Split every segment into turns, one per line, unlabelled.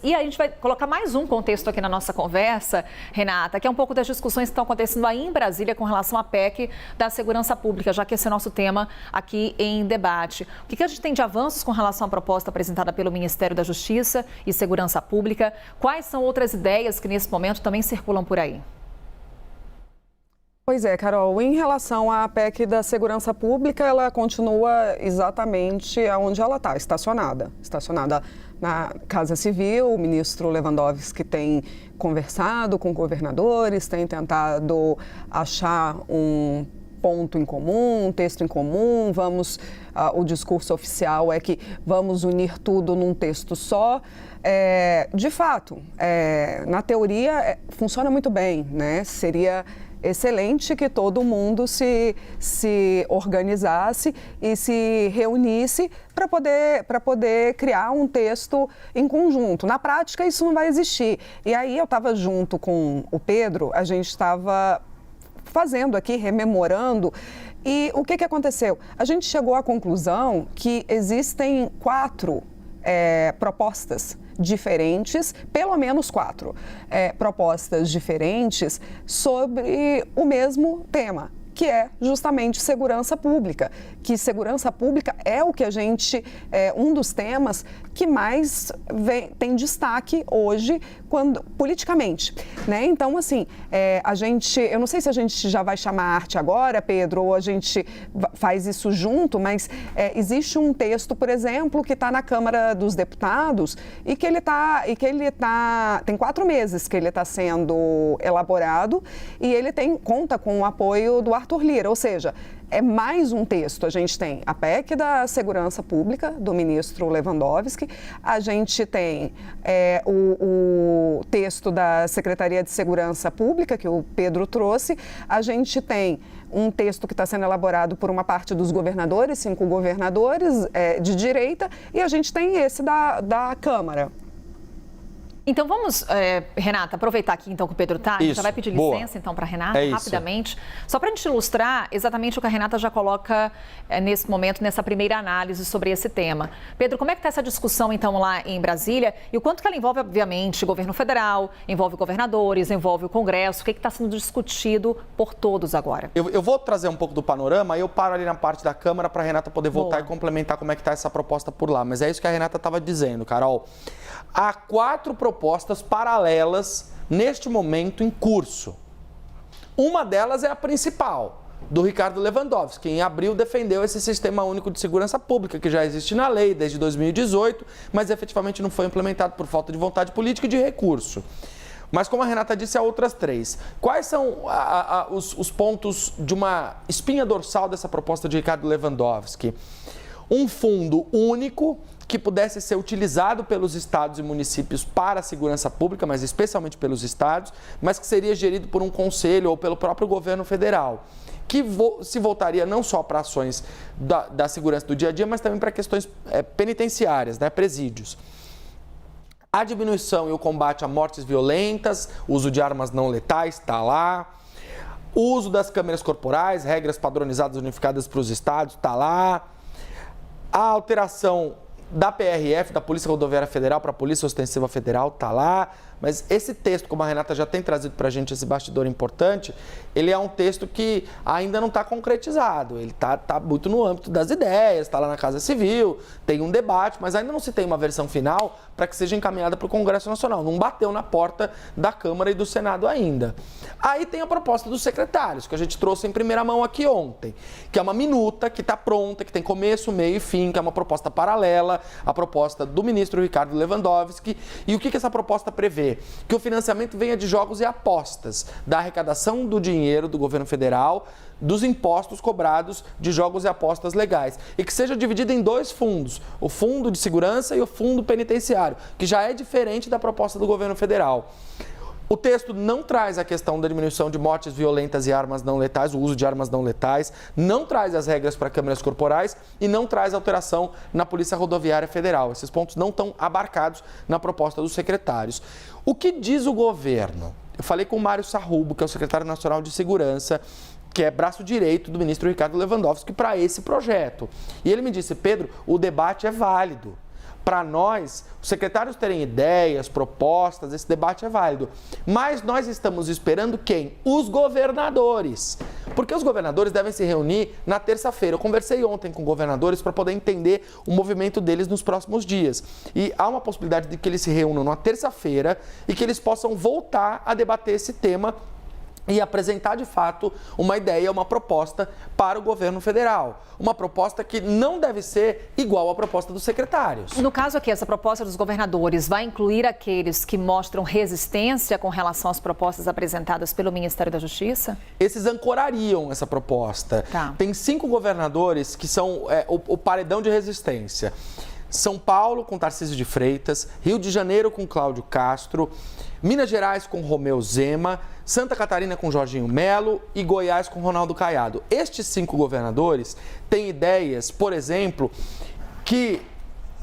E aí a gente vai colocar mais um contexto aqui na nossa conversa, Renata, que é um pouco das discussões que estão acontecendo aí em Brasília com relação à PEC da segurança pública, já que esse é o nosso tema aqui em debate. O que a gente tem de avanços com relação à proposta apresentada pelo Ministério da Justiça e Segurança Pública? Quais são outras ideias que nesse momento também circulam por aí?
Pois é, Carol, em relação à PEC da segurança pública, ela continua exatamente onde ela está, estacionada na Casa Civil. O ministro Lewandowski tem conversado com governadores, tem tentado achar um ponto em comum, um texto em comum. O discurso oficial é que vamos unir tudo num texto só. De fato, na teoria, funciona muito bem, né? Seria excelente que todo mundo se organizasse e se reunisse para poder criar um texto em conjunto. Na prática, isso não vai existir. E aí eu estava junto com o Pedro, a gente estava fazendo aqui, rememorando. E o que aconteceu? A gente chegou à conclusão que existem 4 propostas diferentes, pelo menos 4 propostas diferentes sobre o mesmo tema, que é justamente segurança pública, que segurança pública é o que a gente, um dos temas que mais tem destaque hoje, politicamente, né? Então, assim, eu não sei se a gente já vai chamar arte agora, Pedro, ou a gente faz isso junto, mas existe um texto, por exemplo, que está na Câmara dos Deputados e que tem 4 meses que ele está sendo elaborado e ele conta com o apoio do Arthur Lira, ou seja, é mais um texto. A gente tem a PEC da segurança pública, do ministro Lewandowski, a gente tem o texto da Secretaria de Segurança Pública, que o Pedro trouxe, a gente tem um texto que está sendo elaborado por uma parte dos governadores, 5 governadores de direita, e a gente tem esse da Câmara.
Então vamos, Renata, aproveitar aqui então que o Pedro está, a gente já vai pedir licença então para a Renata, rapidamente, só para a gente ilustrar exatamente o que a Renata já coloca nesse momento, nessa primeira análise sobre esse tema. Pedro, como é que está essa discussão então lá em Brasília e o quanto que ela envolve, obviamente, o governo federal, envolve governadores, envolve o Congresso, o que está sendo discutido por todos agora?
Eu vou trazer um pouco do panorama, aí eu paro ali na parte da Câmara para a Renata poder voltar e complementar como é que está essa proposta por lá, mas é isso que a Renata estava dizendo, Carol. Há 4 propostas paralelas neste momento em curso. Uma delas é a principal, do Ricardo Lewandowski, que em abril defendeu esse Sistema Único de Segurança Pública, que já existe na lei desde 2018, mas efetivamente não foi implementado por falta de vontade política e de recurso. Mas como a Renata disse, há outras 3. Quais são os pontos de uma espinha dorsal dessa proposta de Ricardo Lewandowski? Um fundo único que pudesse ser utilizado pelos estados e municípios para a segurança pública, mas especialmente pelos estados, mas que seria gerido por um conselho ou pelo próprio governo federal, que se voltaria não só para ações da segurança do dia a dia, mas também para questões penitenciárias, né, presídios. A diminuição e o combate a mortes violentas, uso de armas não letais, está lá. O uso das câmeras corporais, regras padronizadas unificadas para os estados, está lá. A alteração da PRF, da Polícia Rodoviária Federal, para a Polícia Ostensiva Federal, está lá. Mas esse texto, como a Renata já tem trazido para a gente esse bastidor importante, ele é um texto que ainda não está concretizado. Ele está muito no âmbito das ideias, está lá na Casa Civil, tem um debate, mas ainda não se tem uma versão final para que seja encaminhada para o Congresso Nacional. Não bateu na porta da Câmara e do Senado ainda. Aí tem a proposta dos secretários, que a gente trouxe em primeira mão aqui ontem, que é uma minuta, que está pronta, que tem começo, meio e fim, que é uma proposta paralela à proposta do ministro Ricardo Lewandowski. E o que essa proposta prevê? Que o financiamento venha de jogos e apostas, da arrecadação do dinheiro do governo federal, dos impostos cobrados de jogos e apostas legais, e que seja dividido em 2 fundos, o Fundo de Segurança e o Fundo Penitenciário, que já é diferente da proposta do governo federal. O texto não traz a questão da diminuição de mortes violentas e armas não letais, o uso de armas não letais, não traz as regras para câmeras corporais e não traz alteração na Polícia Rodoviária Federal. Esses pontos não estão abarcados na proposta dos secretários. O que diz o governo? Eu falei com o Mário Sarrubo, que é o secretário nacional de Segurança, que é braço direito do ministro Ricardo Lewandowski para esse projeto. E ele me disse, Pedro, o debate é válido. Para nós, os secretários terem ideias, propostas, esse debate é válido. Mas nós estamos esperando quem? Os governadores. Porque os governadores devem se reunir na terça-feira. Eu conversei ontem com governadores para poder entender o movimento deles nos próximos dias. E há uma possibilidade de que eles se reúnam na terça-feira e que eles possam voltar a debater esse tema e apresentar, de fato, uma ideia, uma proposta para o governo federal. Uma proposta que não deve ser igual à proposta dos secretários.
No caso aqui, essa proposta dos governadores vai incluir aqueles que mostram resistência com relação às propostas apresentadas pelo Ministério da Justiça?
Esses ancorariam essa proposta.
Tá.
Tem 5 governadores que são o paredão de resistência. São Paulo com Tarcísio de Freitas, Rio de Janeiro com Cláudio Castro, Minas Gerais com Romeu Zema, Santa Catarina com Jorginho Melo e Goiás com Ronaldo Caiado. Estes 5 governadores têm ideias, por exemplo, que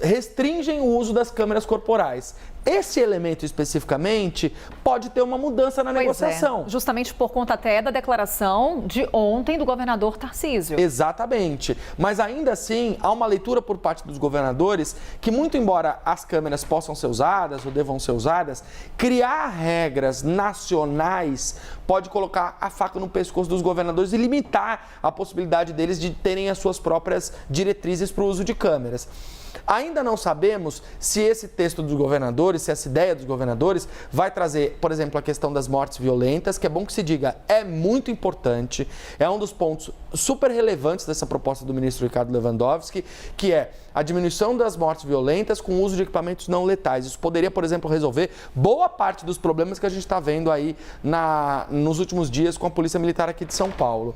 restringem o uso das câmeras corporais. Esse elemento especificamente pode ter uma mudança na negociação.
Justamente por conta até da declaração de ontem do governador Tarcísio.
Exatamente. Mas ainda assim, há uma leitura por parte dos governadores que, muito embora as câmeras possam ser usadas ou devam ser usadas, criar regras nacionais pode colocar a faca no pescoço dos governadores e limitar a possibilidade deles de terem as suas próprias diretrizes para o uso de câmeras. Ainda não sabemos se esse texto dos governadores, se essa ideia dos governadores vai trazer, por exemplo, a questão das mortes violentas, que é bom que se diga, é muito importante, é um dos pontos super relevantes dessa proposta do ministro Ricardo Lewandowski, que é a diminuição das mortes violentas com o uso de equipamentos não letais. Isso poderia, por exemplo, resolver boa parte dos problemas que a gente está vendo aí nos últimos dias com a Polícia Militar aqui de São Paulo.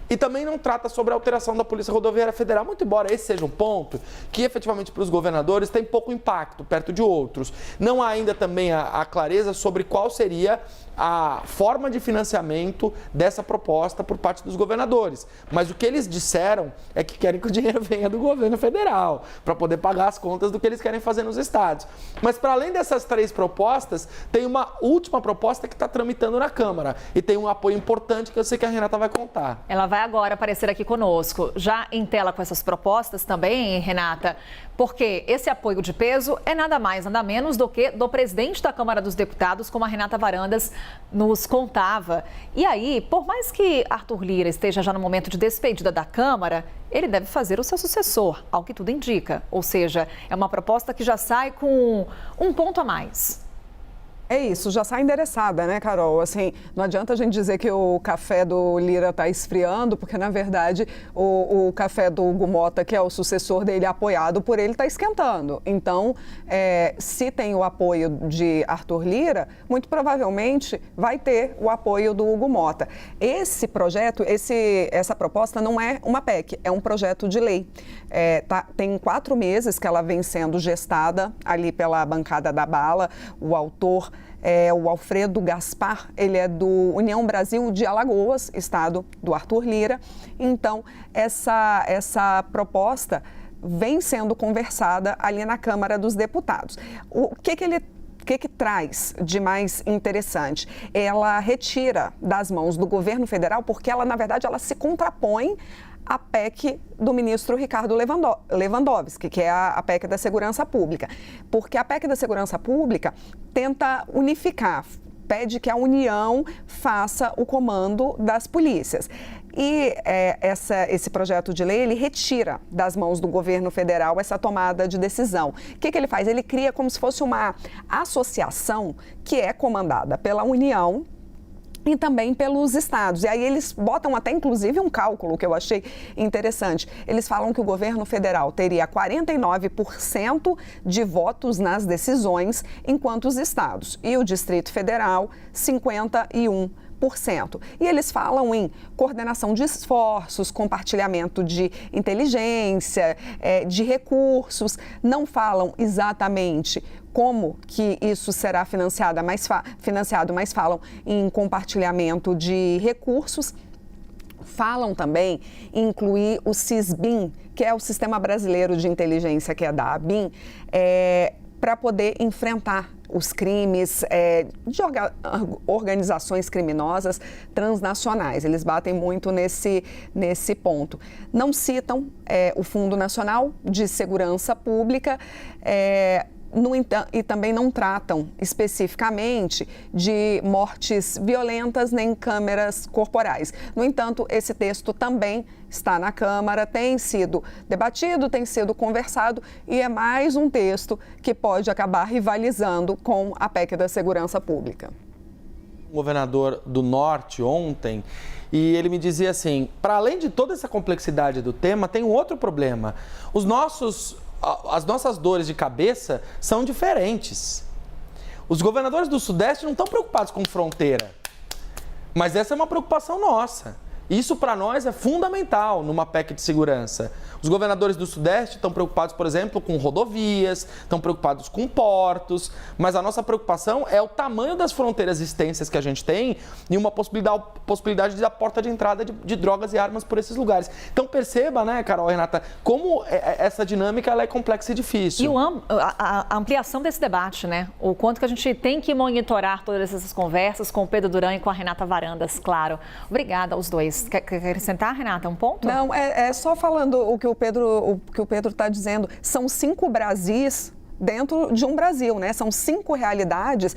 E também não trata sobre a alteração da Polícia Rodoviária Federal, muito embora esse seja um ponto que efetivamente para os governadores tem pouco impacto perto de outros. Não há ainda também a clareza sobre qual seria a forma de financiamento dessa proposta por parte dos governadores. Mas o que eles disseram é que querem que o dinheiro venha do governo federal, para poder pagar as contas do que eles querem fazer nos estados. Mas para além dessas 3 propostas, tem uma última proposta que está tramitando na Câmara e tem um apoio importante que eu sei que a Renata vai contar.
Ela vai agora aparecer aqui conosco, já em tela com essas propostas também, Renata, porque esse apoio de peso é nada mais, nada menos do que do presidente da Câmara dos Deputados, como a Renata Varandas nos contava. E aí, por mais que Arthur Lira esteja já no momento de despedida da Câmara, ele deve fazer o seu sucessor, ao que tudo indica. Ou seja, é uma proposta que já sai com um ponto a mais.
É isso, já sai endereçada, né, Carol? Assim, não adianta a gente dizer que o café do Lira está esfriando, porque, na verdade, o café do Hugo Mota, que é o sucessor dele, apoiado por ele, está esquentando. Então, se tem o apoio de Arthur Lira, muito provavelmente vai ter o apoio do Hugo Mota. Esse projeto, essa proposta não é uma PEC, é um projeto de lei. Tem 4 meses que ela vem sendo gestada ali pela bancada da bala. O autor o Alfredo Gaspar, ele é do União Brasil de Alagoas, estado do Arthur Lira. Então, essa proposta vem sendo conversada ali na Câmara dos Deputados. O que traz de mais interessante? Ela retira das mãos do governo federal, porque ela, na verdade, ela se contrapõe à PEC do ministro Ricardo Lewandowski, que é a PEC da Segurança Pública. Porque a PEC da Segurança Pública tenta unificar, pede que a União faça o comando das polícias. E esse projeto de lei, ele retira das mãos do governo federal essa tomada de decisão. O que ele faz? Ele cria como se fosse uma associação que é comandada pela União e também pelos estados. E aí eles botam até, inclusive, um cálculo que eu achei interessante. Eles falam que o governo federal teria 49% de votos nas decisões, enquanto os estados e o Distrito Federal, 51%. E eles falam em coordenação de esforços, compartilhamento de inteligência, de recursos, não falam exatamente como que isso será financiado, mas falam em compartilhamento de recursos. Falam também em incluir o SISBIN, que é o Sistema Brasileiro de Inteligência, que é da ABIN, para poder enfrentar os crimes de organizações criminosas transnacionais. Eles batem muito nesse ponto. Não citam o Fundo Nacional de Segurança Pública, e também não tratam especificamente de mortes violentas nem câmeras corporais. No entanto, esse texto também está na Câmara, tem sido debatido, tem sido conversado e é mais um texto que pode acabar rivalizando com a PEC da Segurança Pública.
O governador do Norte ontem, e ele me dizia assim, para além de toda essa complexidade do tema, tem um outro problema. As nossas dores de cabeça são diferentes. Os governadores do Sudeste não estão preocupados com fronteira, mas essa é uma preocupação nossa. Isso para nós é fundamental numa PEC de segurança. Os governadores do Sudeste estão preocupados, por exemplo, com rodovias, estão preocupados com portos, mas a nossa preocupação é o tamanho das fronteiras extensas que a gente tem e uma possibilidade da porta de entrada de drogas e armas por esses lugares. Então perceba, né, Carol e Renata, como essa dinâmica ela é complexa e difícil.
E a ampliação desse debate, né? O quanto que a gente tem que monitorar todas essas conversas com o Pedro Duran e com a Renata Varandas, claro. Obrigada aos dois. Quer acrescentar, Renata, um ponto?
Não, é só falando o que o Pedro está dizendo. São 5 Brasis dentro de um Brasil, né? São 5 realidades,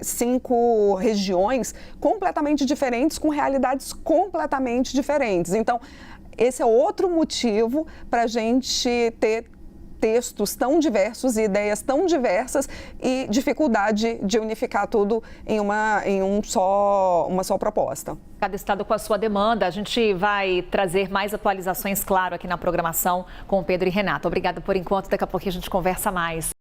5 regiões completamente diferentes, com realidades completamente diferentes. Então, esse é outro motivo para a gente ter textos tão diversos e ideias tão diversas e dificuldade de unificar tudo em uma só proposta.
Cada estado com a sua demanda. A gente vai trazer mais atualizações, claro, aqui na programação com o Pedro e Renata. Obrigada por enquanto. Daqui a pouquinho a gente conversa mais.